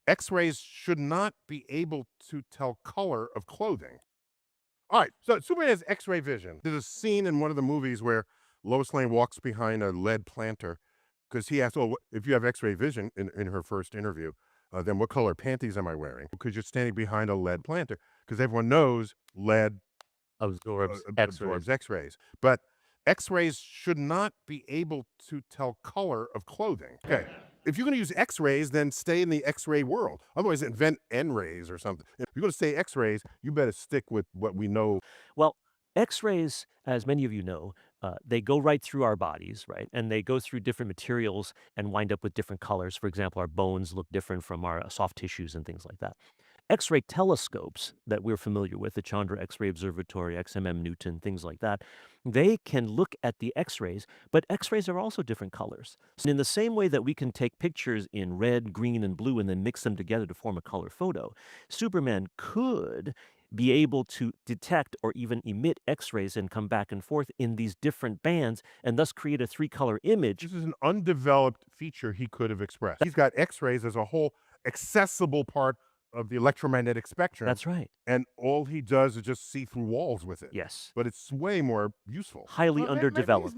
X-rays should not be able to tell color of clothing. All right, so Superman has X-ray vision. There's a scene in one of the movies where Lois Lane walks behind a lead planter because he asks, "Oh, if you have X-ray vision," in her first interview, then what color panties am I wearing? Because you're standing behind a lead planter. Because everyone knows lead Absorbs absorbs X-rays. X-rays, but X-rays should not be able to tell color of clothing. Okay, if you're going to use X-rays, then stay in the X-ray world. Otherwise, invent N-rays or something. If you're going to say X-rays, you better stick with what we know. Well, X-rays, as many of you know, they go right through our bodies, right? And they go through different materials and wind up with different colors. For example, our bones look different from our soft tissues and things like that. X-ray telescopes that we're familiar with, the Chandra X-ray Observatory, XMM Newton, things like that, they can look at the X-rays, but X-rays are also different colors. So in the same way that we can take pictures in red, green, and blue and then mix them together to form a color photo, Superman could be able to detect or even emit X-rays and come back and forth in these different bands and thus create a three-color image. This is an undeveloped feature he could have expressed. He's got X-rays as a whole accessible part of the electromagnetic spectrum, That's right. and all he does is just see through walls with it. Yes. But it's way more useful. Highly Well, maybe he's underdeveloped.